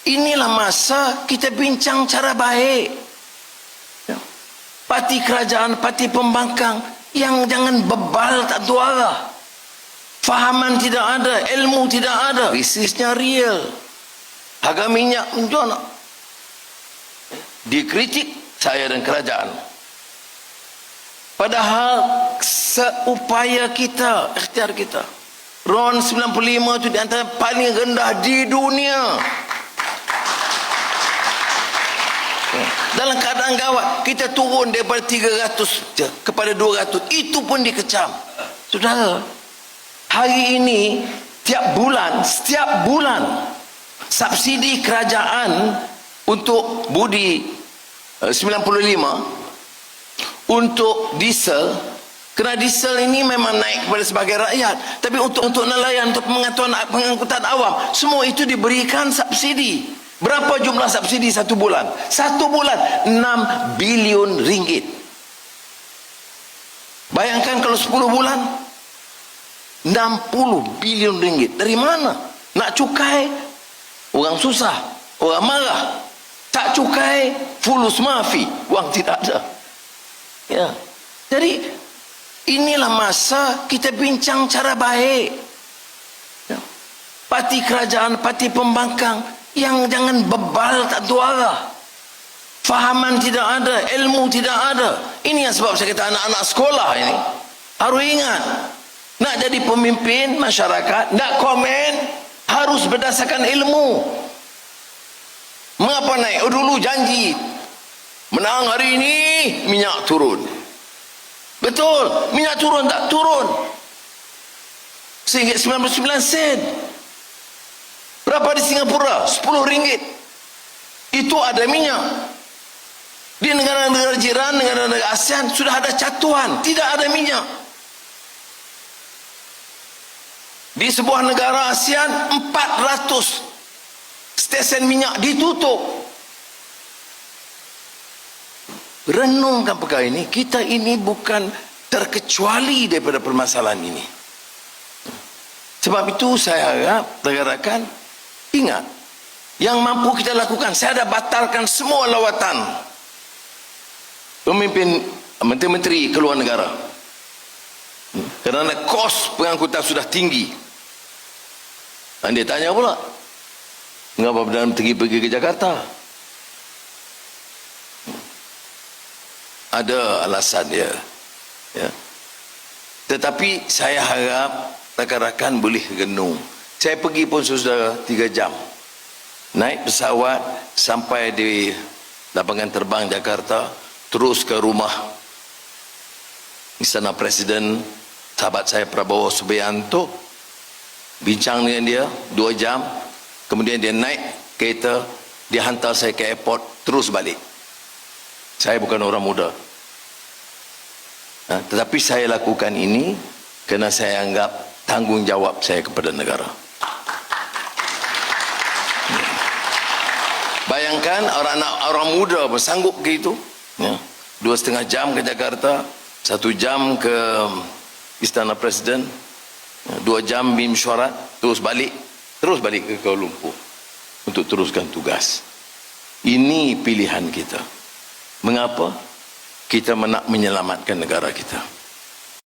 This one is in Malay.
inilah masa kita bincang cara baik. Parti kerajaan, parti pembangkang yang jangan bebal tak tahu arah. Fahaman tidak ada, ilmu tidak ada, krisisnya real. Harga minyak menjual. Dikritik saya dan kerajaan. Padahal seupaya kita, ikhtiar kita, RON 95 itu di antara paling rendah di dunia. Dalam keadaan gawat, kita turun daripada 300 kepada 200. Itu pun dikecam. Saudara, hari ini setiap bulan subsidi kerajaan untuk budi 95 untuk diesel. Kerana diesel ini memang naik kepada sebagai rakyat, tapi untuk nelayan, untuk pengangkutan awam, semua itu diberikan subsidi. Berapa jumlah subsidi satu bulan? Satu bulan 6 bilion ringgit. Bayangkan kalau 10 bulan 60 bilion ringgit. Dari mana? Nak cukai, orang susah, orang marah. Tak cukai, fulus maafi, wang tidak ada. Ya. Jadi inilah masa kita bincang cara baik. Ya. Parti kerajaan, parti pembangkang yang jangan bebal tak tahu arah. Fahaman tidak ada, ilmu tidak ada. Ini yang sebab saya kata anak-anak sekolah ini harus ingat, nak jadi pemimpin masyarakat, nak komen harus berdasarkan ilmu. Mengapa naik? Oh, dulu janji menang hari ini minyak turun. Betul, minyak turun tak turun. RM99. Berapa di Singapura? RM10. Itu ada minyak. Di negara-negara jiran, negara-negara ASEAN sudah ada catuan, tidak ada minyak. Di sebuah negara ASEAN 400 stesen minyak ditutup. Renungkan perkara ini. Kita ini bukan terkecuali daripada permasalahan ini. Sebab itu saya harap rakan-rakan ingat, yang mampu kita lakukan. Saya dah batalkan semua lawatan pemimpin menteri-menteri ke luar negara kerana kos pengangkutan sudah tinggi. Dan dia tanya pula, mengapa Perdana Menteri pergi ke Jakarta? Ada alasan dia, ya. Tetapi saya harap rakan-rakan boleh renung. Saya pergi pun sudah 3 jam naik pesawat sampai di lapangan terbang Jakarta, terus ke rumah Istana Presiden sahabat saya Prabowo Subianto, bincang dengan dia 2 jam. Kemudian dia naik kereta, dia hantar saya ke airport, terus balik. Saya bukan orang muda, tetapi saya lakukan ini kerana saya anggap tanggungjawab saya kepada negara. Bayangkan orang muda bersanggup begitu, ya, 2,5 jam ke Jakarta, 1 jam ke Istana Presiden, 2 jam mesyuarat, terus balik ke Kuala Lumpur untuk teruskan tugas. Ini pilihan kita. Mengapa? Kita nak menyelamatkan negara kita.